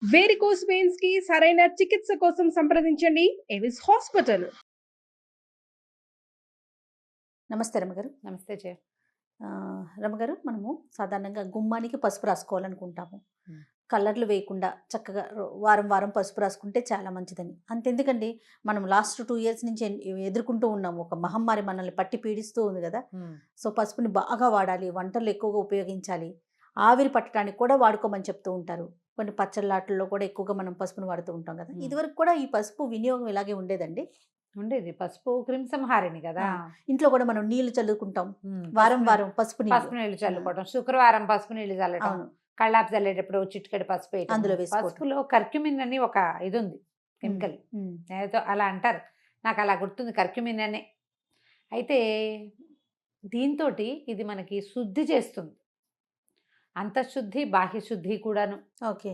Varicose veins కి సరైన చికిత్స కోసం సంప్రదించండి ఎవిస్ హాస్పిటల్. నమస్తే రమగారు. నమస్తే జయ. రమగారు, మనము సాధారణంగా గుమ్మానికి పసుపు రాసుకోవాలనుకుంటాము. మ్మ్. కలర్లు వేయకుండా చక్కగా వారం వారం పసుపు రాసుకుంటే చాలా మంచిదని. అంతెందుకండి, మనం లాస్ట్ 2 years నుంచి ఎదుర్కొంటూ ఉన్నాము. ఒక మహమ్మారి మనల్ని పట్టి పీడిస్తూ ఉంది కదా. సో పసుపుని బాగా వాడాలి, వంటల్లో ఎక్కువగా ఉపయోగించాలి, ఆవిరి పట్టడానికి కూడా వాడుకోమని చెప్తూ ఉంటారు. కొన్ని పచ్చళ్ళాటల్లో కూడా ఎక్కువగా మనం పసుపుని వాడుతూ ఉంటాం కదా. ఇదివరకు కూడా ఈ పసుపు వినియోగం ఇలాగే ఉండేదండి. ఉండేది. పసుపు క్రిమిసంహారిణి కదా. ఇంట్లో కూడా మనం నీళ్లు చల్లుకుంటాం, వారం పసుపు వారం పసుపు పసుపు నీళ్లు చల్లుకోవడం, శుక్రవారం పసుపు నీళ్లు చల్లటం, అవును, కళ్ళాపు చల్లేటప్పుడు చిటికెడు పసుపు వేయటం. అందులో వేసుకోవటం. పసుపులో కర్క్యూమిన్ అని ఒక ఇది ఉంది, కెమికల్. ఏదో అలా అంటారు, నాకు అలా గుర్తుంది, కర్క్యూమిన్ అనే. అయితే దీంతో ఇది మనకి శుద్ధి చేస్తుంది, అంతఃశుద్ధి బాహ్య శుద్ధి కూడాను. ఓకే.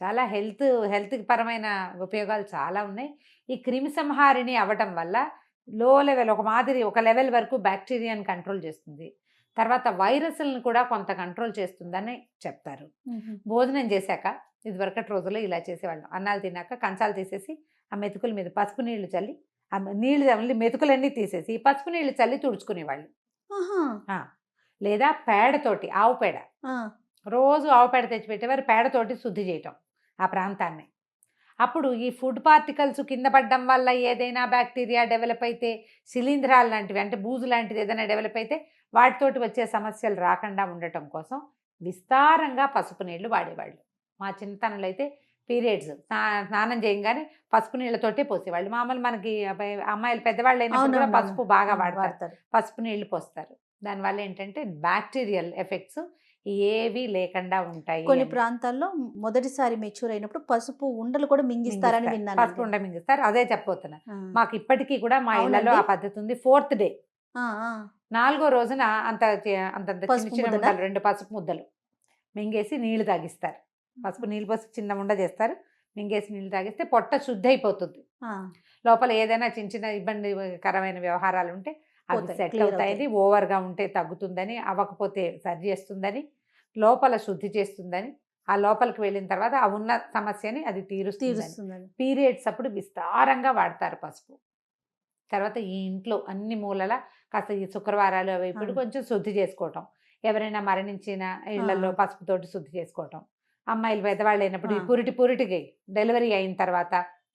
చాలా హెల్త్ పరమైన ఉపయోగాలు చాలా ఉన్నాయి. ఈ క్రిమి సంహారిణి అవ్వటం వల్ల లో లెవెల్ ఒక లెవెల్ వరకు బ్యాక్టీరియాని కంట్రోల్ చేస్తుంది, తర్వాత వైరస్లను కూడా కొంత కంట్రోల్ చేస్తుందని చెప్తారు. భోజనం చేశాక ఇదివరకటి రోజుల్లో ఇలా చేసేవాళ్ళం, అన్నాలు తిన్నాక కంచాలు తీసేసి ఆ మెతుకుల మీద పసుపు నీళ్లు చల్లి, ఆ నీళ్ళు మెతుకులన్నీ తీసేసి పసుపు నీళ్లు చల్లి తుడుచుకునేవాళ్ళు. లేదా పేడతోటి, ఆవు పేడ, రోజు ఆవు పేడ తెచ్చిపెట్టేవారు, పేడతోటి శుద్ధి చేయటం ఆ ప్రాంతాన్ని. అప్పుడు ఈ ఫుడ్ పార్టికల్స్ కింద పడడం వల్ల ఏదైనా బ్యాక్టీరియా డెవలప్ అయితే, శిలీంధ్రాలు లాంటివి అంటే బూజు లాంటిది ఏదైనా డెవలప్ అయితే వాటితోటి వచ్చే సమస్యలు రాకుండా ఉండటం కోసం విస్తారంగా పసుపు నీళ్లు వాడేవాళ్ళు. మా చిన్నతనంలో అయితే పీరియడ్స్ స్నానం చేయగానే పసుపు నీళ్ళతోటే పోసేవాళ్ళు. మామూలు మనకి అమ్మాయిలు పెద్దవాళ్ళు అయినప్పుడు కూడా పసుపు బాగా వాడతారు, పసుపు నీళ్లు పోస్తారు. దానివల్ల ఏంటంటే బ్యాక్టీరియల్ ఎఫెక్ట్స్ ఏవి లేకుండా ఉంటాయి. కొన్ని ప్రాంతాల్లో మొదటిసారి మెచ్యూర్ అయినప్పుడు పసుపు ఉండలు కూడా మింగిస్తారని విన్నాను. పసుపు ఉండ మింగిస్తారు, అదే చెప్పబోతున్నా. మాకు ఇప్పటికీ కూడా మా ఇళ్లలో ఆ పద్ధతి ఉంది. 4th డే, 4వ రోజున అంత చిన్న ముద్దలు, 2 పసుపు ముద్దలు మింగేసి నీళ్లు తాగిస్తారు. పసుపు నీళ్ళు పోసి చిన్న ఉండ చేస్తారు, మింగేసి నీళ్ళు తాగిస్తే పొట్ట శుద్ధి అయిపోతుంది. లోపల ఏదైనా చిన్న ఇబ్బందికరమైన వ్యవహారాలు ఉంటే అవి సెటిల్ అవుతాయని, ఓవర్గా ఉంటే తగ్గుతుందని, అవ్వకపోతే సరి చేస్తుందని, లోపల శుద్ధి చేస్తుందని, ఆ లోపలికి వెళ్ళిన తర్వాత ఆ ఉన్న సమస్యని అది తీరుస్తుంది. పీరియడ్స్ అప్పుడు విస్తారంగా వాడతారు పసుపు. తర్వాత ఈ ఇంట్లో అన్ని మూలల కాస్త ఈ శుక్రవారాలు అవి ఇప్పుడు కొంచెం శుద్ధి చేసుకోవటం, ఎవరైనా మరణించిన ఇళ్లలో పసుపుతోటి శుద్ధి చేసుకోవటం, అమ్మాయిలు పెద్దవాళ్ళు అయినప్పుడు ఈ పురిటికి డెలివరీ అయిన తర్వాత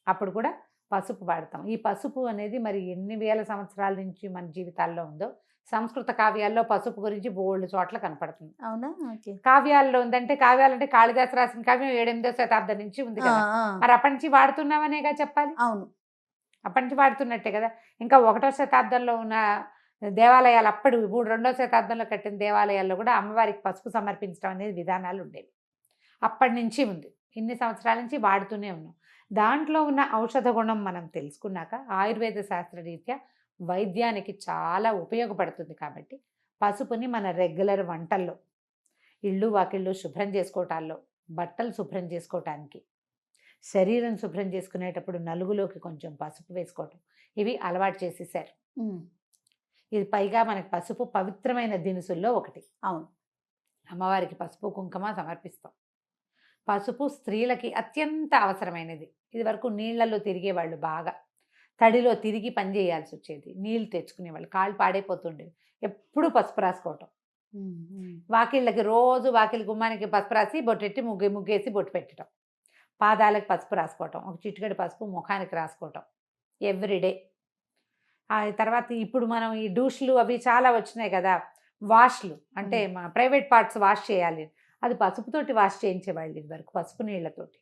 అప్పుడు కూడా పసుపు వాడతాం. ఈ పసుపు అనేది మరి ఎన్ని వేల సంవత్సరాల నుంచి మన జీవితాల్లో ఉందో. సంస్కృత కావ్యాల్లో పసుపు గురించి బోల్డ్ చోట్ల కనపడుతుంది. అవునా? కావ్యాల్లో ఉందంటే, కావ్యాలంటే కాళిదాసు రాసిన కావ్యం 7వ శతాబ్దం నుంచి ఉంది కదా. మరి అప్పటి నుంచి వాడుతున్నామనేగా చెప్పాలి. అవును, అప్పటి నుంచి వాడుతున్నట్టే కదా. ఇంకా 1వ శతాబ్దంలో ఉన్న దేవాలయాలు, అప్పుడు 2వ శతాబ్దంలో కట్టిన దేవాలయాల్లో కూడా అమ్మవారికి పసుపు సమర్పించడం అనేది విధానాలు ఉండేవి. అప్పటి నుంచి ఉంది, ఇన్ని సంవత్సరాల నుంచి వాడుతూనే ఉన్నాం. దాంట్లో ఉన్న ఔషధ గుణం మనం తెలుసుకున్నాక ఆయుర్వేద శాస్త్రరీత్యా వైద్యానికి చాలా ఉపయోగపడుతుంది. కాబట్టి పసుపుని మన రెగ్యులర్ వంటల్లో, ఇళ్ళు వాకిళ్ళు శుభ్రం చేసుకోవటాల్లో, బట్టలు శుభ్రం చేసుకోవటానికి, శరీరం శుభ్రం చేసుకునేటప్పుడు నలుగులోకి కొంచెం పసుపు వేసుకోవటం, ఇవి అలవాటు చేసేసారు. ఇది పైగా మనకి పసుపు పవిత్రమైన దినుసుల్లో ఒకటి. అవును, అమ్మవారికి పసుపు కుంకుమ సమర్పిస్తాం. పసుపు స్త్రీలకి అత్యంత అవసరమైనది. ఇది వరకు నీళ్లలో తిరిగేవాళ్ళు, బాగా తడిలో తిరిగి పని చేయాల్సి వచ్చేది, నీళ్ళు తెచ్చుకునేవాళ్ళు, కాళ్ళు పాడైపోతుండేవి. ఎప్పుడు పసుపు రాసుకోవటం, వాకిళ్ళకి రోజు వాకిలి గుమ్మానికి పసుపు రాసి బొట్టెట్టి ముగ్గేసి బొట్టు పెట్టడం, పాదాలకు పసుపు రాసుకోవటం, ఒక చిటికెడు పసుపు ముఖానికి రాసుకోవటం ఎవ్రీడే. ఆ తర్వాత ఇప్పుడు మనం ఈ డూష్లు అవి చాలా వచ్చినాయి కదా, వాష్లు అంటే మా ప్రైవేట్ పార్ట్స్ వాష్ చేయాలి, అది పసుపుతోటి వాష్ చేయించేవాళ్ళు ఇది వరకు, పసుపు నీళ్లతోటి.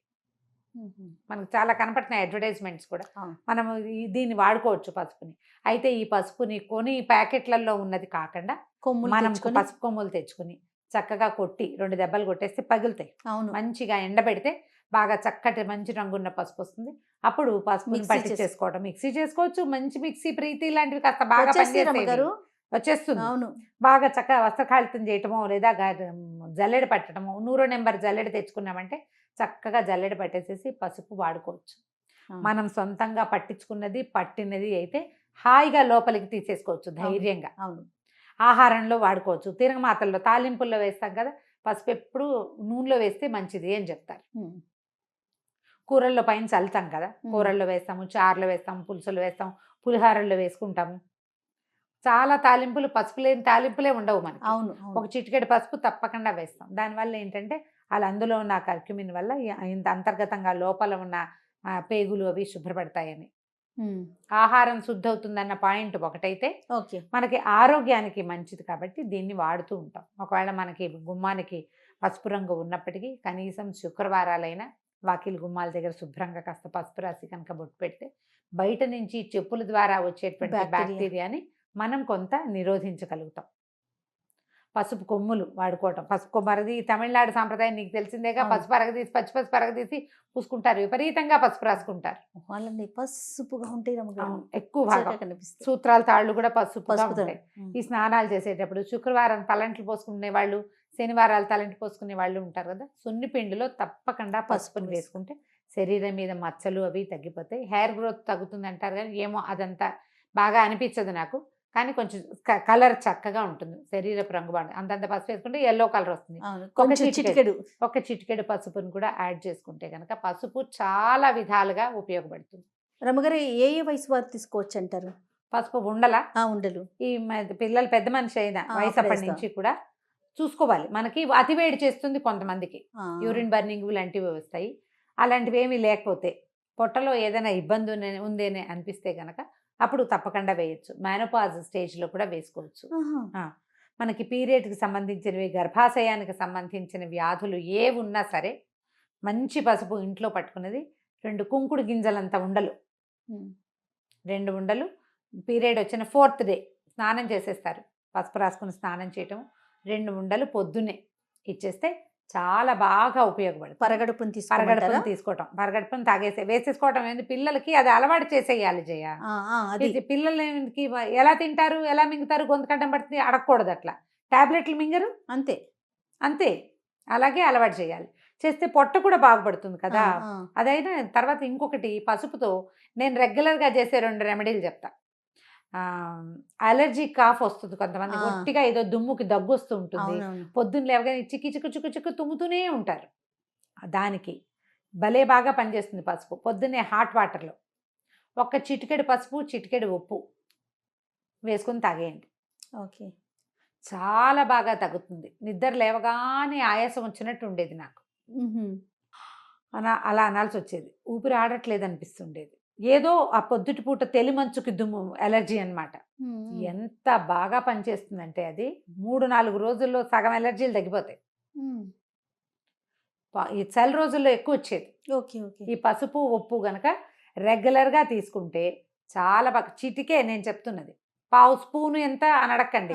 మనకు చాలా కనపడుతున్నాయి అడ్వర్టైజ్మెంట్స్ కూడా. మనం దీన్ని వాడుకోవచ్చు పసుపుని. అయితే ఈ పసుపుని కొని ప్యాకెట్లలో ఉన్నది కాకుండా మనం పసుపు కొమ్ములు తెచ్చుకుని చక్కగా కొట్టి 2 దెబ్బలు కొట్టేస్తే పగులుతాయి. మంచిగా ఎండబెడితే బాగా చక్కటి మంచి రంగున్న పసుపు వస్తుంది. అప్పుడు పసుపుని పట్టి చేసుకోవడం, మిక్సీ చేసుకోవచ్చు. మంచి మిక్సీ ప్రీతి లాంటివి కాస్త బాగా పనిచేస్తారు, వచ్చేస్తుంది. అవును, బాగా చక్కగా వస్త్రకాళితం చేయటమో లేదా జల్లెడ పట్టడమో, 100 నెంబర్ జల్లెడ తెచ్చుకున్నామంటే చక్కగా జల్లెడ పట్టేసేసి పసుపు వాడుకోవచ్చు. మనం సొంతంగా పట్టించుకున్నది పట్టినది అయితే హాయిగా లోపలికి తీసేసుకోవచ్చు ధైర్యంగా. అవును, ఆహారంలో వాడుకోవచ్చు, తిరగమాతల్లో తాలింపుల్లో వేస్తాం కదా, పసుపు ఎప్పుడు నూనెలో వేస్తే మంచిది అని చెప్తారు. కూరల్లో పైన చల్లుతాం కదా, కూరల్లో వేస్తాము, చారులో వేస్తాము, పులుసులు వేస్తాం, పులిహారల్లో వేసుకుంటాము. చాలా తాలింపులు, పసుపు లేని తాలింపులే ఉండవు మనకి. అవును ఒక చిటికెడు పసుపు తప్పకుండా వేస్తాం. దానివల్ల ఏంటంటే అలా అందులో ఉన్న కర్క్యూమిన్ వల్ల ఇంత అంతర్గతంగా లోపల ఉన్న పేగులు అవి శుభ్రపడతాయని. ఆహారం శుద్ధి అవుతుందన్న పాయింట్ ఒకటైతే ఓకే. మనకి ఆరోగ్యానికి మంచిది కాబట్టి దీన్ని వాడుతూ ఉంటాం. ఒకవేళ మనకి గుమ్మానికి పసుపు రంగు ఉన్నప్పటికీ కనీసం శుక్రవారాలైనా వాకిలి గుమ్మాల దగ్గర శుభ్రంగా కాస్త పసుపు రాసి కనుక బొట్టు పెడితే బయట నుంచి చెప్పుల ద్వారా వచ్చేటువంటి బ్యాక్టీరియాని మనం కొంత నిరోధించగలుగుతాం. పసుపు కొమ్ములు వాడుకోవటం, పసుపు కొమ్మరది తమిళనాడు సాంప్రదాయం నీకు తెలిసిందేగా. పసుపు అరగదీసి పచ్చి అరగదీసి పూసుకుంటారు, విపరీతంగా పసుపు రాసుకుంటారు. వాళ్ళని పసుపుగా ఉంటాయి ఎక్కువ భాగం కనిపిస్తుంది. సూత్రాల తాళ్ళు కూడా పసుపుగా ఉంటాయి. ఈ స్నానాలు చేసేటప్పుడు శుక్రవారం తలంట్లు పోసుకునే వాళ్ళు, శనివారాలు తలంటి పోసుకునే వాళ్ళు ఉంటారు కదా, సున్నిపిండిలో తప్పకుండా పసుపుని వేసుకుంటే శరీరం మీద మచ్చలు అవి తగ్గిపోతాయి. హెయిర్ గ్రోత్ తగ్గుతుంది అంటారు కానీ ఏమో అదంతా బాగా అనిపించదు నాకు. కానీ కొంచెం కలర్ చక్కగా ఉంటుంది, శరీరపు రంగు బాగుంటుంది. అంతంత పసుపు వేసుకుంటే ఎల్లో కలర్ వస్తుంది. ఒక చిటికెడు పసుపుని కూడా యాడ్ చేసుకుంటే కనుక పసుపు చాలా విధాలుగా ఉపయోగపడుతుంది. రమ్మగారు ఏ వయసు వారు తీసుకోవచ్చు అంటారు పసుపు? ఉండలు ఈ పిల్లలు పెద్ద మనిషి అయిన వయసు అప్పటి నుంచి కూడా చూసుకోవాలి. మనకి అతివేడి చేస్తుంది కొంతమందికి, యూరిన్ బర్నింగ్ లాంటివి వస్తాయి. అలాంటివి ఏమీ లేకపోతే పొట్టలో ఏదైనా ఇబ్బంది ఉందేనే అనిపిస్తే కనుక అప్పుడు తప్పకుండా వేయచ్చు. మెనోపాజ్ స్టేజ్లో కూడా వేసుకోవచ్చు. మనకి పీరియడ్కి సంబంధించినవి, గర్భాశయానికి సంబంధించిన వ్యాధులు ఏ ఉన్నా సరే మంచి పసుపు ఇంట్లో పట్టుకున్నది 2 కుంకుడు గింజలంత ఉండలు, 2 ఉండలు పీరియడ్ వచ్చిన 4th డే స్నానం చేసేస్తారు. పసుపు రాసుకుని స్నానం చేయటం, 2 ఉండలు పొద్దున్నే ఇచ్చేస్తే చాలా బాగా ఉపయోగపడుతుంది. పరగడుపుని తీసుకోవటం, పరగడుపుని వేసేసుకోవటం ఏంటి, పిల్లలకి అది అలవాటు చేసేయాలి జయ. పిల్లలకి ఎలా తింటారు, ఎలా మింగుతారు, గొంతు కడ్డం పడుతుంది, అడగకూడదు అట్లా. టాబ్లెట్లు మింగరు, అంతే అలాగే అలవాటు చేయాలి. చేస్తే పొట్ట కూడా బాగుపడుతుంది కదా. అదైనా తర్వాత ఇంకొకటి, పసుపుతో నేను రెగ్యులర్గా చేసే 2 రెమెడీలు చెప్తా. అలర్జీ కాఫ్ వస్తుంది కొంతమంది, గట్టిగా ఏదో దుమ్ముకి దగ్గు వస్తూ ఉంటుంది, పొద్దున్న లేవగానే చిక్కు తుమ్ముతూనే ఉంటారు. దానికి భలే బాగా పనిచేస్తుంది పసుపు. పొద్దున్నే హాట్ వాటర్లో ఒక చిటికెడు పసుపు, చిటికెడు ఉప్పు వేసుకొని తాగేయండి. ఓకే, చాలా బాగా తగ్గుతుంది. నిద్ర లేవగానే ఆయాసం వచ్చినట్టు ఉండేది నాకు, అలా అనాల్సి వచ్చేది. ఊపిరి ఆడట్లేదు అనిపిస్తుండేది. ఏదో ఆ పొద్దుటి పూట తెలిమంచుకి దుమ్ము ఎలర్జీ అన్నమాట. ఎంత బాగా పనిచేస్తుందంటే అది 3-4 రోజుల్లో సగం ఎలర్జీలు తగ్గిపోతాయి. ఈ చలి రోజుల్లో ఎక్కువ వచ్చేది. ఈ పసుపు ఉప్పు గనక రెగ్యులర్గా తీసుకుంటే చాలా బాగా. చిటికే నేను చెప్తున్నది, 1/2 స్పూను ఎంత అని అడగండి.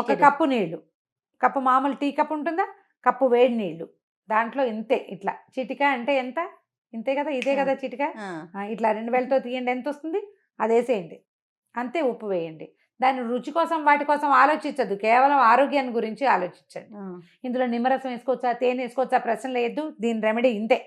ఒక కప్పు నీళ్లు, కప్పు మామూలు టీ కప్పు ఉంటుందా, కప్పు వేడి నీళ్లు, దాంట్లో ఇంతే. ఇట్లా చిటిక అంటే ఎంత, ఇంతే కదా, ఇదే కదా చిటిక. ఇట్లా 2 వేలతో తీయండి, ఎంత వస్తుంది అది వేసేయండి, అంతే. ఉప్పు వేయండి. దాని రుచి కోసం వాటి కోసం ఆలోచించద్దు, కేవలం ఆరోగ్యాన్ని గురించి ఆలోచించండి. ఇందులో నిమ్మరసం వేసుకోవచ్చా, తేనె వేసుకోవచ్చా ప్రశ్న లేదు. దీని రెమెడీ ఇంతే.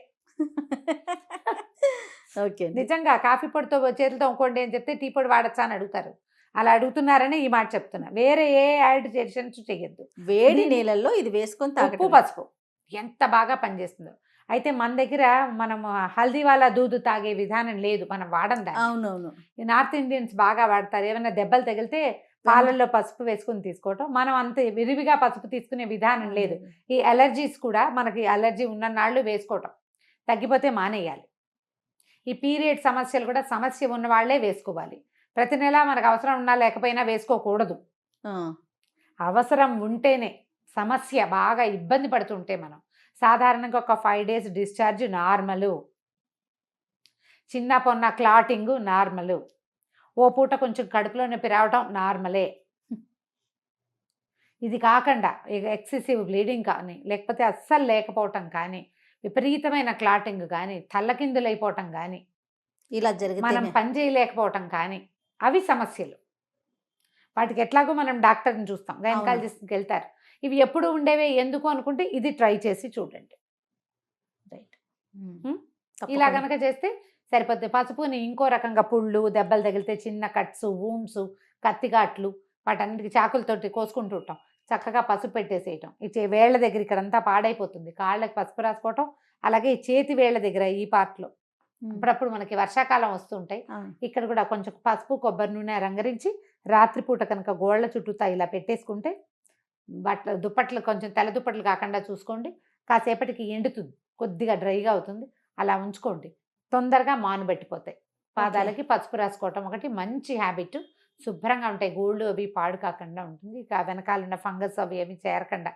నిజంగా కాఫీ పొడితో చేతులతో ఇంకోండి అని చెప్తే టీ పొడి వాడచ్చా అని అడుగుతారు. అలా అడుగుతున్నారని ఈ మాట చెప్తున్నా. వేరే ఏ యాడ్ చేషన్స్ చేయొద్దు. వేడి నీళ్ళల్లో ఇది వేసుకొని ఉప్పు పసుపు ఎంత బాగా పనిచేస్తుందో. అయితే మన దగ్గర మనం హల్దీ వాళ్ళ దూదు తాగే విధానం లేదు, మనం వాడం దాన్ని. అవునవును, నార్త్ ఇండియన్స్ బాగా వాడతారు. ఏమైనా దెబ్బలు తగిలితే పాలల్లో పసుపు వేసుకుని తీసుకోవటం. మనం అంత విరివిగా పసుపు తీసుకునే విధానం లేదు. ఈ అలర్జీస్ కూడా మనకి అలర్జీ ఉన్న నాళ్ళు వేసుకోవటం, తగ్గిపోతే మానేయాలి. ఈ పీరియడ్ సమస్యలు కూడా సమస్య ఉన్న వాళ్ళే వేసుకోవాలి. ప్రతి నెల మనకు అవసరం ఉన్నా లేకపోయినా వేసుకోకూడదు. అవసరం ఉంటేనే. సమస్య బాగా ఇబ్బంది పడుతుంటే మనం సాధారణంగా ఒక 5 days డిశ్చార్జ్ నార్మలు, చిన్న పొన్న క్లాటింగ్ నార్మలు, ఓ పూట కొంచెం కడుపులో నొప్పి రావటం నార్మలే. ఇది కాకుండా ఎక్సెసివ్ బ్లీడింగ్ కానీ, లేకపోతే అస్సలు లేకపోవటం కానీ, విపరీతమైన క్లాటింగ్ కానీ, తల్లకిందులైపోవటం కానీ, ఇలా జరిగితే మనం పని చేయలేకపోవటం కానీ, అవి సమస్యలు. వాటికి ఎట్లాగో మనం డాక్టర్ని చూస్తాం, గైనకాలజిస్ట్కి వెళ్తారు. ఇవి ఎప్పుడు ఉండేవే ఎందుకు అనుకుంటే ఇది ట్రై చేసి చూడండి. రైట్, ఇలా కనుక చేస్తే సరిపోతుంది. పసుపుని ఇంకో రకంగా పుళ్ళు, దెబ్బలు తగిలితే చిన్న కట్స్, వూండ్స్, కత్తిగాట్లు, వాటన్నిటికి చాకులతోటి కోసుకుంటూ ఉంటాం. చక్కగా పసుపు పెట్టేసేయటం. ఈ వేళ్ల దగ్గర ఇక్కడంతా పాడైపోతుంది, కాళ్ళకి పసుపు రాసుకోవటం. అలాగే ఈ చేతి వేళ్ల దగ్గర ఈ పార్ట్లో అప్పుడప్పుడు మనకి వర్షాకాలం వస్తుంటాయి. అవును. ఇక్కడ కూడా కొంచెం పసుపు కొబ్బరి నూనె రంగరించి రాత్రిపూట కనుక గోళ్ళ చుట్టూతా ఇలా పెట్టేసుకుంటే దుప్పట్లు కొంచెం తెల్ల దుప్పట్లు కాకుండా చూసుకోండి. కాసేపటికి ఎండుతుంది, కొద్దిగా డ్రైగా అవుతుంది. అలా ఉంచుకోండి, తొందరగా మానుబెట్టిపోతాయి. పాదాలకి పసుపు రాసుకోవటం ఒకటి మంచి హ్యాబిట్. శుభ్రంగా ఉంటాయి, గోళ్ళు అవి పాడు కాకుండా ఉంటుంది. ఇక వెనకాల ఉన్న ఫంగస్ అవి ఏమి చేరకుండా,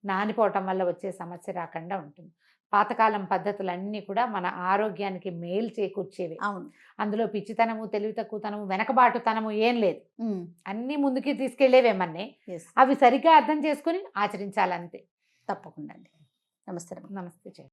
నానిపోవటం వల్ల వచ్చే సమస్య రాకుండా ఉంటుంది. పాతకాలం పద్ధతులన్నీ కూడా మన ఆరోగ్యానికి మేలు చేకూర్చేవి. అవును. అందులో పిచ్చితనము, తెలివి తక్కువతనము, వెనకబాటుతనము ఏం లేదు. ఉమ్. అన్నీ ముందుకి తీసుకెళ్లేవేమన్నీ. Yes. అవి సరిగ్గా అర్థం చేసుకుని ఆచరించాలంతే. తప్పకుండా అండి. నమస్తే. నమస్తే.